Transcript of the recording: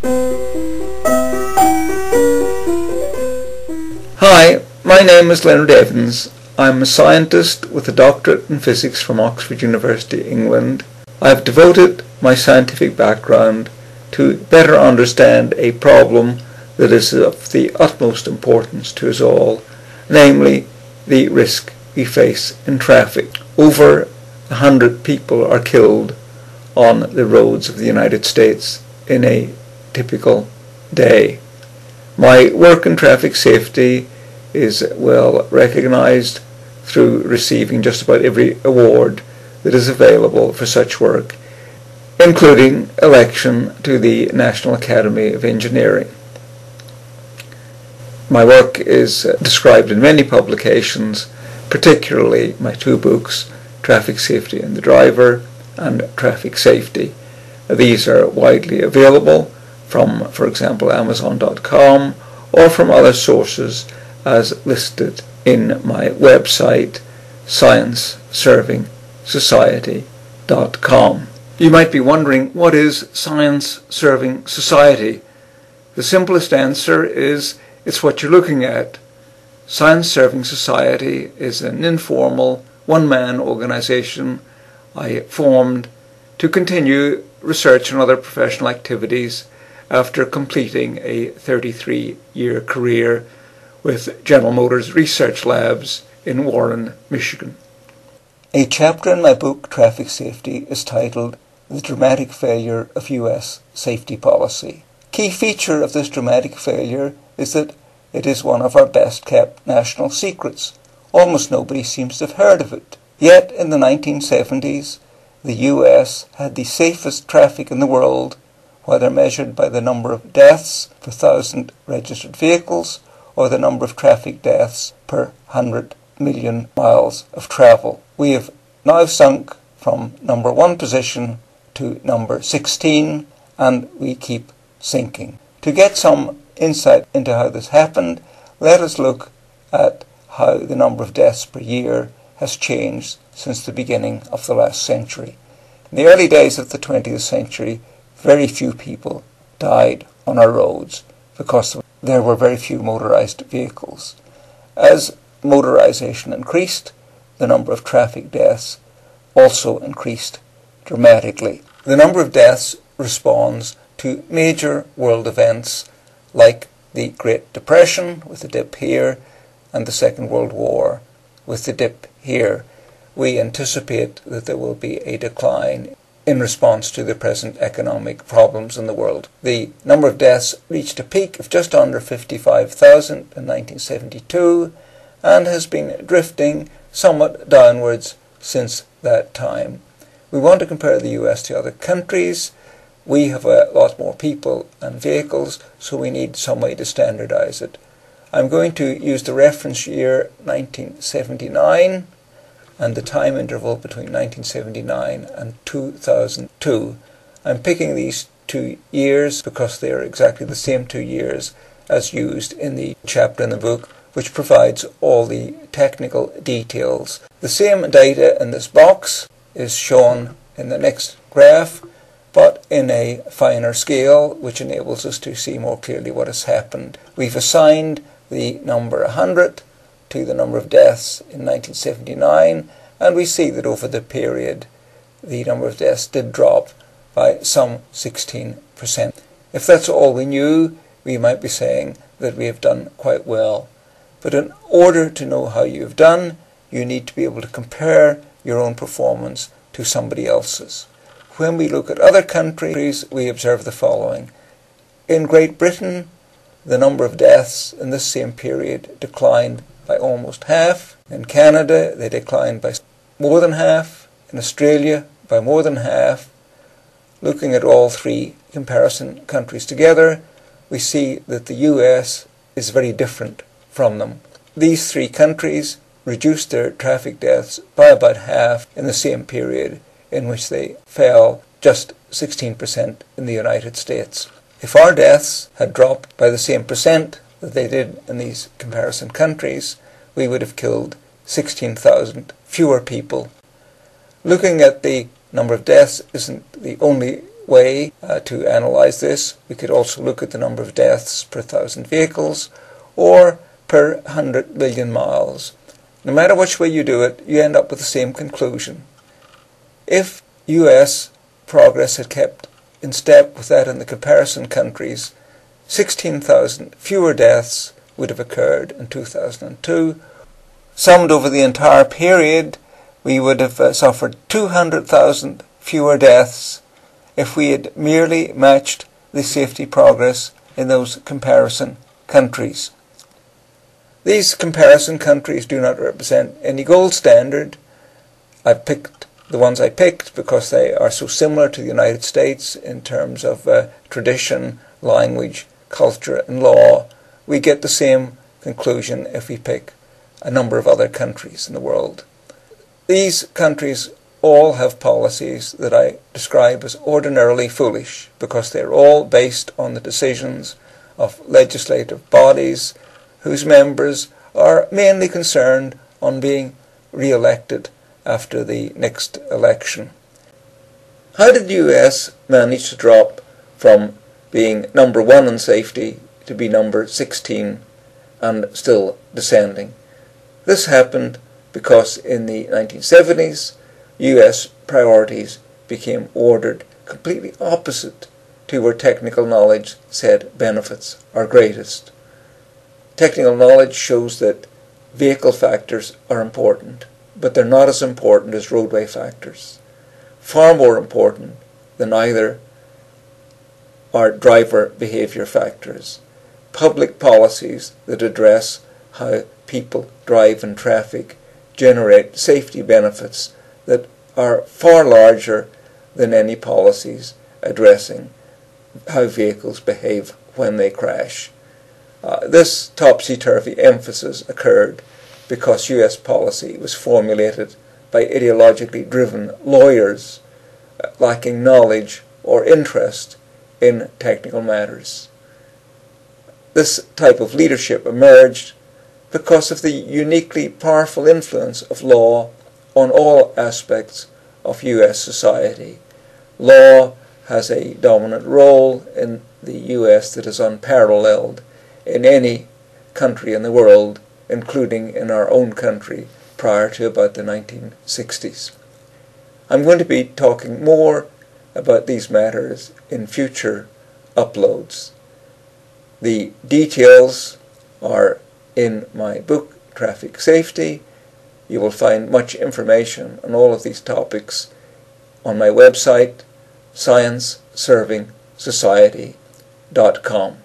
Hi, my name is Leonard Evans. I'm a scientist with a doctorate in physics from Oxford University, England. I've devoted my scientific background to better understand a problem that is of the utmost importance to us all, namely the risk we face in traffic. Over 100 people are killed on the roads of the United States in a typical day. My work in traffic safety is well recognized through receiving just about every award that is available for such work, including election to the National Academy of Engineering. My work is described in many publications, particularly my two books, Traffic Safety and the Driver and Traffic Safety. These are widely available from, for example, Amazon.com or from other sources as listed in my website, science-serving-society.com. You might be wondering, what is Science-Serving Society? The simplest answer is it's what you're looking at. Science-Serving Society is an informal, one-man organization I formed to continue research and other professional activities after completing a 33-year career with General Motors Research Labs in Warren, Michigan. A chapter in my book, Traffic Safety, is titled The Dramatic Failure of U.S. Safety Policy. Key feature of this dramatic failure is that it is one of our best-kept national secrets. Almost nobody seems to have heard of it. Yet, in the 1970s, the U.S. had the safest traffic in the world, whether measured by the number of deaths per 1,000 registered vehicles or the number of traffic deaths per 100 million miles of travel. We have now sunk from number 1 position to number 16, and we keep sinking. To get some insight into how this happened, let us look at how the number of deaths per year has changed since the beginning of the last century. In the early days of the 20th century, very few people died on our roads because there were very few motorized vehicles. As motorization increased, the number of traffic deaths also increased dramatically. The number of deaths responds to major world events like the Great Depression with the dip here and the Second World War with the dip here. We anticipate that there will be a decline in response to the present economic problems in the world. The number of deaths reached a peak of just under 55,000 in 1972 and has been drifting somewhat downwards since that time. We want to compare the US to other countries. We have a lot more people and vehicles, so we need some way to standardize it. I'm going to use the reference year 1979 and the time interval between 1979 and 2002. I'm picking these 2 years because they are exactly the same 2 years as used in the chapter in the book, which provides all the technical details. The same data in this box is shown in the next graph, but in a finer scale, which enables us to see more clearly what has happened. We've assigned the number 100 to the number of deaths in 1979, and we see that over the period the number of deaths did drop by some 16%. If that's all we knew, we might be saying that we have done quite well. But in order to know how you've done, you need to be able to compare your own performance to somebody else's. When we look at other countries, we observe the following. In Great Britain, the number of deaths in this same period declined by almost half. In Canada, they declined by more than half. In Australia, by more than half. Looking at all three comparison countries together, we see that the US is very different from them. These three countries reduced their traffic deaths by about half in the same period, in which they fell just 16% in the United States. If our deaths had dropped by the same percent that they did in these comparison countries, we would have killed 16,000 fewer people. Looking at the number of deaths isn't the only way to analyze this. We could also look at the number of deaths per 1,000 vehicles or per 100 million miles. No matter which way you do it, you end up with the same conclusion. If US progress had kept in step with that in the comparison countries, 16,000 fewer deaths would have occurred in 2002. Summed over the entire period, we would have suffered 200,000 fewer deaths if we had merely matched the safety progress in those comparison countries. These comparison countries do not represent any gold standard. I've picked the ones I picked because they are so similar to the United States in terms of tradition, language, culture and law. We get the same conclusion if we pick a number of other countries in the world. These countries all have policies that I describe as ordinarily foolish because they're all based on the decisions of legislative bodies whose members are mainly concerned on being re-elected after the next election. How did the US manage to drop from being number 1 in safety to be number 16 and still descending? This happened because in the 1970s, US priorities became ordered completely opposite to where technical knowledge said benefits are greatest. Technical knowledge shows that vehicle factors are important, but they're not as important as roadway factors. Far more important than either are driver behavior factors. Public policies that address how people drive in traffic generate safety benefits that are far larger than any policies addressing how vehicles behave when they crash. This topsy-turvy emphasis occurred because US policy was formulated by ideologically driven lawyers lacking knowledge or interest in technical matters. This type of leadership emerged because of the uniquely powerful influence of law on all aspects of US society. Law has a dominant role in the US that is unparalleled in any country in the world, including in our own country prior to about the 1960s. I'm going to be talking more about these matters in future uploads. The details are in my book, Traffic Safety. You will find much information on all of these topics on my website, scienceservingsociety.com.